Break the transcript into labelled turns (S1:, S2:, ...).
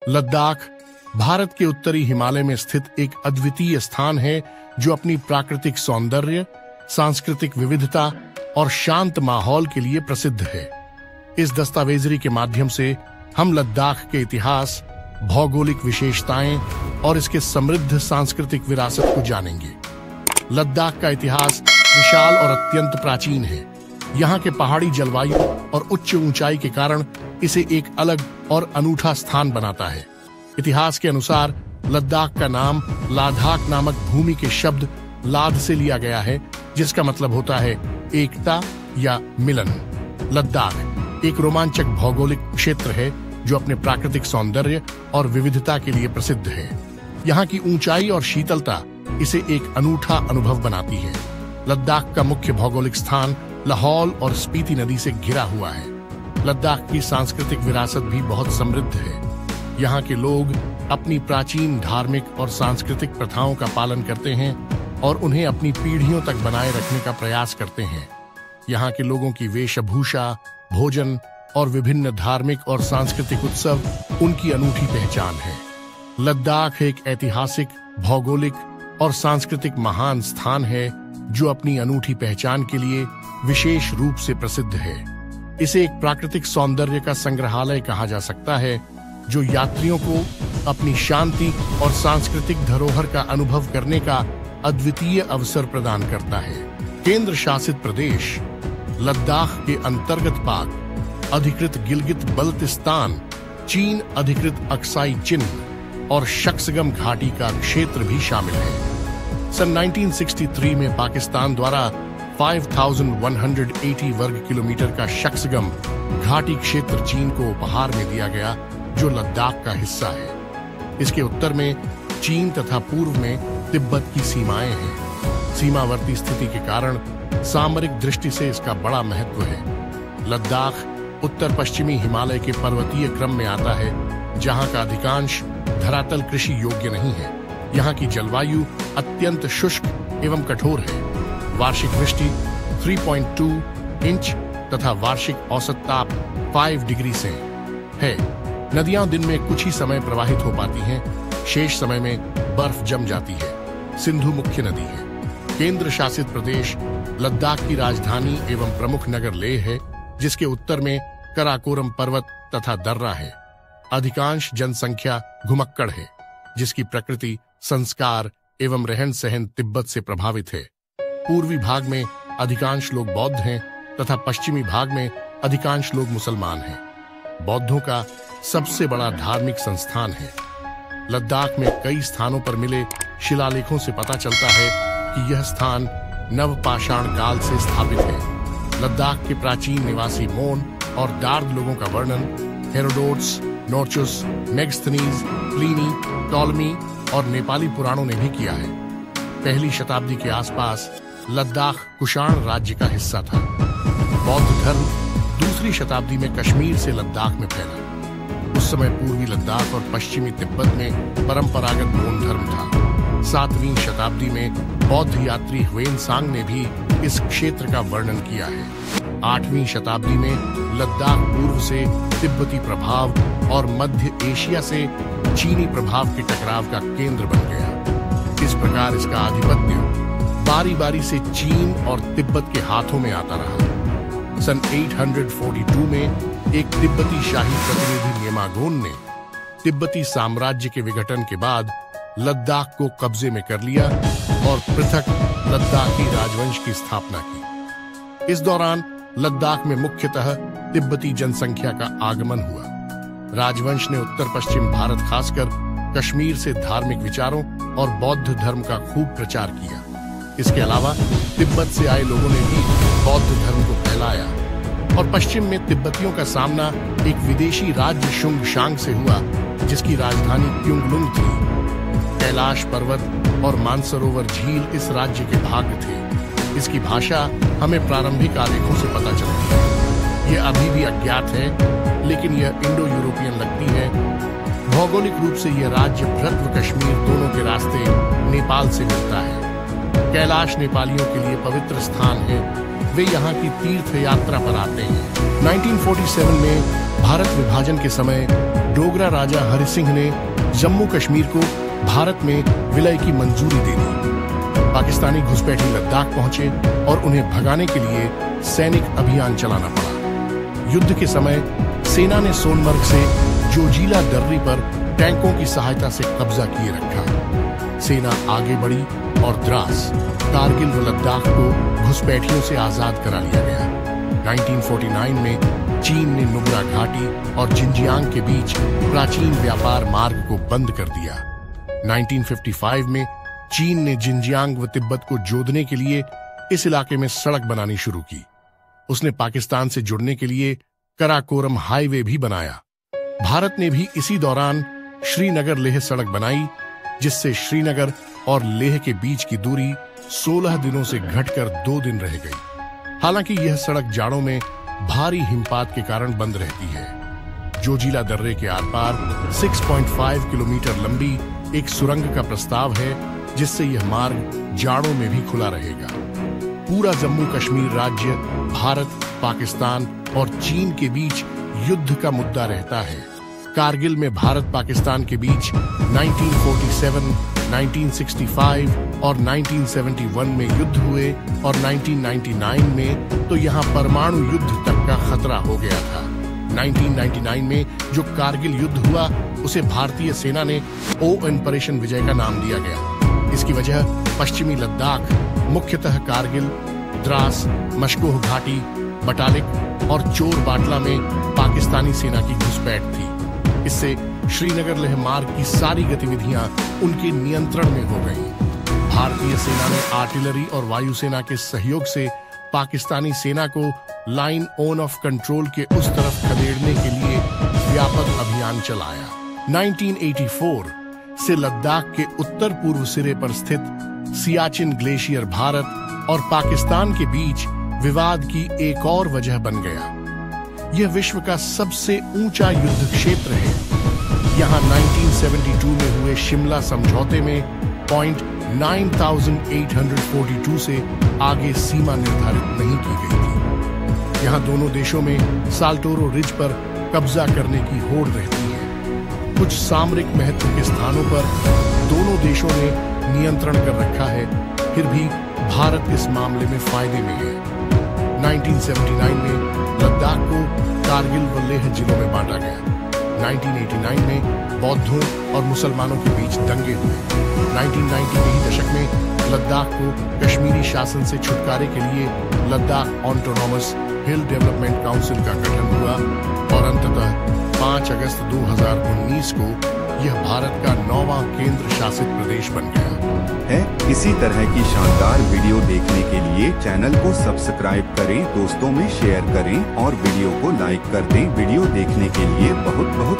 S1: लद्दाख भारत के उत्तरी हिमालय में स्थित एक अद्वितीय स्थान है जो अपनी प्राकृतिक सौंदर्य, सांस्कृतिक विविधता और शांत माहौल के लिए प्रसिद्ध है। इस दस्तावेजरी के माध्यम से हम लद्दाख के इतिहास, भौगोलिक विशेषताएं और इसके समृद्ध सांस्कृतिक विरासत को जानेंगे। लद्दाख का इतिहास विशाल और अत्यंत प्राचीन है। यहाँ के पहाड़ी जलवायु और उच्च ऊंचाई के कारण इसे एक अलग और अनूठा स्थान बनाता है। इतिहास के अनुसार लद्दाख का नाम लाधाक नामक भूमि के शब्द लाद से लिया गया है, जिसका मतलब होता है एकता या मिलन। लद्दाख एक रोमांचक भौगोलिक क्षेत्र है जो अपने प्राकृतिक सौंदर्य और विविधता के लिए प्रसिद्ध है। यहाँ की ऊंचाई और शीतलता इसे एक अनूठा अनुभव बनाती है। लद्दाख का मुख्य भौगोलिक स्थान लाहौल और स्पीति नदी से घिरा हुआ है। लद्दाख की सांस्कृतिक विरासत भी बहुत समृद्ध है। यहाँ के लोग अपनी प्राचीन धार्मिक और सांस्कृतिक प्रथाओं का पालन करते हैं और उन्हें अपनी पीढ़ियों तक बनाए रखने का प्रयास करते हैं। यहाँ के लोगों की वेशभूषा, भोजन और विभिन्न धार्मिक और सांस्कृतिक उत्सव उनकी अनूठी पहचान है। लद्दाख एक ऐतिहासिक, भौगोलिक और सांस्कृतिक महान स्थान है जो अपनी अनूठी पहचान के लिए विशेष रूप से प्रसिद्ध है। इसे एक प्राकृतिक सौंदर्य का संग्रहालय कहा जा सकता है जो यात्रियों को अपनी शांति और सांस्कृतिक धरोहर का अनुभव करने का अद्वितीय अवसर प्रदान करता है। केंद्र शासित प्रदेश लद्दाख के अंतर्गत पाक अधिकृत गिलगित बल्तिस्तान, चीन अधिकृत अक्साई चिन और शक्सगम घाटी का क्षेत्र भी शामिल है। सन 1963 में पाकिस्तान द्वारा 5180 वर्ग किलोमीटर का शक्सगम घाटी क्षेत्र चीन को उपहार में दिया गया, जो लद्दाख का हिस्सा है। इसके उत्तर में चीन तथा पूर्व में तिब्बत की सीमाएं हैं। सीमावर्ती स्थिति के कारण सामरिक दृष्टि से इसका बड़ा महत्व है। लद्दाख उत्तर पश्चिमी हिमालय के पर्वतीय क्रम में आता है, जहां का अधिकांश धरातल कृषि योग्य नहीं है। यहाँ की जलवायु अत्यंत शुष्क एवं कठोर है। वार्षिक वृष्टि 3.2 इंच तथा वार्षिक औसत ताप 5 डिग्री से है। नदियां दिन में कुछ ही समय प्रवाहित हो पाती हैं, शेष समय में बर्फ जम जाती है। सिंधु मुख्य नदी है। केंद्र शासित प्रदेश लद्दाख की राजधानी एवं प्रमुख नगर लेह है, जिसके उत्तर में कराकोरम पर्वत तथा दर्रा है। अधिकांश जनसंख्या घुमक्कड़ है, जिसकी प्रकृति, संस्कार एवं रहन सहन तिब्बत से प्रभावित है। पूर्वी भाग में अधिकांश लोग बौद्ध हैं तथा पश्चिमी भाग में अधिकांश लोग मुसलमान हैं। बौद्धों का सबसे बड़ा धार्मिक संस्थान है। लद्दाख में कई स्थानों पर मिले शिलालेखों से पता चलता है कि यह स्थान नवपाषाण काल से स्थापित है। लद्दाख के प्राचीन निवासी मोन और दार्द लोगों का वर्णन हेरोडोट्स, नोर्चुस, मेगस्थनीज, प्लीनी, टॉलमी और नेपाली पुराणों ने भी किया है। पहली शताब्दी के आसपास लद्दाख कुषाण राज्य का हिस्सा था। बौद्ध धर्म दूसरी शताब्दी में कश्मीर से लद्दाख में फैला। उस समय पूर्वी लद्दाख और पश्चिमी तिब्बत में परंपरागत बौद्ध धर्म था। 7वीं शताब्दी में बौद्ध यात्री ह्वेनसांग ने भी इस क्षेत्र का वर्णन किया है। 8वीं शताब्दी में लद्दाख पूर्व से तिब्बती प्रभाव और मध्य एशिया से चीनी प्रभाव के टकराव का केंद्र बन गया। इस प्रकार इसका आधिपत्य बारी बारी से चीन और तिब्बत के हाथों में आता रहा। सन 842 में एक तिब्बती शाही प्रतिनिधि नेमागोन ने तिब्बती साम्राज्य के विघटन के बाद लद्दाख को कब्जे में कर लिया और पृथक लद्दाखी राजवंश की स्थापना की। इस दौरान लद्दाख में मुख्यतः तिब्बती जनसंख्या का आगमन हुआ। राजवंश ने उत्तर पश्चिम भारत खासकर कश्मीर से धार्मिक विचारों और बौद्ध धर्म का खूब प्रचार किया। इसके अलावा तिब्बत से आए लोगों ने भी बौद्ध धर्म को फैलाया और पश्चिम में तिब्बतियों का सामना एक विदेशी राज्य शुंग शांग से हुआ, जिसकी राजधानी क्युंगलुंग थी। कैलाश पर्वत और मानसरोवर झील इस राज्य के भाग थे। इसकी भाषा हमें प्रारंभिक आलेखों से पता चलती है। यह अभी भी अज्ञात है, लेकिन यह इंडो यूरोपियन लगती है। भौगोलिक रूप से यह राज्य भ्रत व कश्मीर दोनों के रास्ते नेपाल से मिलता है। कैलाश नेपालियों के लिए पवित्र स्थान है। वे यहाँ की तीर्थ यात्रा पर आते हैं। 1947 में भारत विभाजन के समय डोगरा राजा हरि सिंह ने जम्मू कश्मीर को भारत में विलय की मंजूरी दे दी। पाकिस्तानी घुसपैठी लद्दाख पहुंचे और उन्हें भगाने के लिए सैनिक अभियान चलाना पड़ा। युद्ध के समय सेना ने सोनमर्ग से जोजिला दर्री पर टैंकों की सहायता से कब्जा किए रखा। सेना आगे बढ़ी और द्रास, कारगिल व लद्दाख को घुसपैठियों से आजाद करा लिया गया। 1949 में चीन ने नुब्रा घाटी और जिंजियांग के बीच प्राचीन व्यापार मार्ग को बंद कर दिया। 1955 में चीन ने जिंजियांग व तिब्बत को जोड़ने के लिए इस इलाके में सड़क बनानी शुरू की। उसने पाकिस्तान से जुड़ने के लिए कराकोरम हाईवे भी बनाया। भारत ने भी इसी दौरान श्रीनगर लेह सड़क बनाई, जिससे श्रीनगर और लेह के बीच की दूरी 16 दिनों से घटकर 2 दिन रह गई। हालांकि यह सड़क जाड़ों में भारी हिमपात के कारण बंद रहती है। जोजिला दर्रे के आर पार 6.5 किलोमीटर लंबी एक सुरंग का प्रस्ताव है, जिससे यह मार्ग जाड़ों में भी खुला रहेगा। पूरा जम्मू कश्मीर राज्य भारत, पाकिस्तान और चीन के बीच युद्ध का मुद्दा रहता है। कारगिल में भारत पाकिस्तान के बीच 1947, 1965 और 1971 में युद्ध हुए और 1999 में तो यहाँ परमाणु युद्ध तक का खतरा हो गया था। 1999 में जो कारगिल युद्ध हुआ उसे भारतीय सेना ने ऑपरेशन विजय का नाम दिया गया। इसकी वजह पश्चिमी लद्दाख, मुख्यतः कारगिल, द्रास, मशकोह घाटी, बटालिक और चोर बाटला में पाकिस्तानी सेना की घुसपैठ थी। इससे श्रीनगर लेह मार्ग की सारी गतिविधियां उनके नियंत्रण में हो गईं। भारतीय सेना ने आर्टिलरी और वायुसेना के सहयोग से पाकिस्तानी सेना को लाइन ऑन ऑफ कंट्रोल के उस तरफ खदेड़ने के लिए व्यापक अभियान चलाया। 1984 से लद्दाख के उत्तर पूर्व सिरे पर स्थित सियाचिन ग्लेशियर भारत और पाकिस्तान के बीच विवाद की एक और वजह बन गया। यह विश्व का सबसे ऊंचा युद्ध क्षेत्र है। यहाँ 1972 में हुए शिमला समझौते में पॉइंट 9842 से आगे सीमा निर्धारित नहीं की गई थी। यहाँ दोनों देशों में साल्टोरो रिज पर कब्जा करने की होड़ रहती है। कुछ सामरिक महत्व के स्थानों पर दोनों देशों ने नियंत्रण कर रखा है, फिर भी भारत इस मामले में फायदे में है। 1979 में लद्दाख को कारगिल व लेह जिलों में बांटा गया। 1989 में बौद्धों और मुसलमानों के बीच दंगे हुए। 1990 के ही दशक में लद्दाख को कश्मीरी शासन से छुटकारे के लिए लद्दाख ऑटोनॉमस हिल डेवलपमेंट काउंसिल का गठन हुआ और अंततः 5 अगस्त 2019 को यह भारत का 9वां केंद्र शासित प्रदेश बन गया
S2: है। इसी तरह की शानदार वीडियो देखने के लिए चैनल को सब्सक्राइब करें, दोस्तों में शेयर करें और वीडियो को लाइक कर दें। वीडियो देखने के लिए बहुत बहुत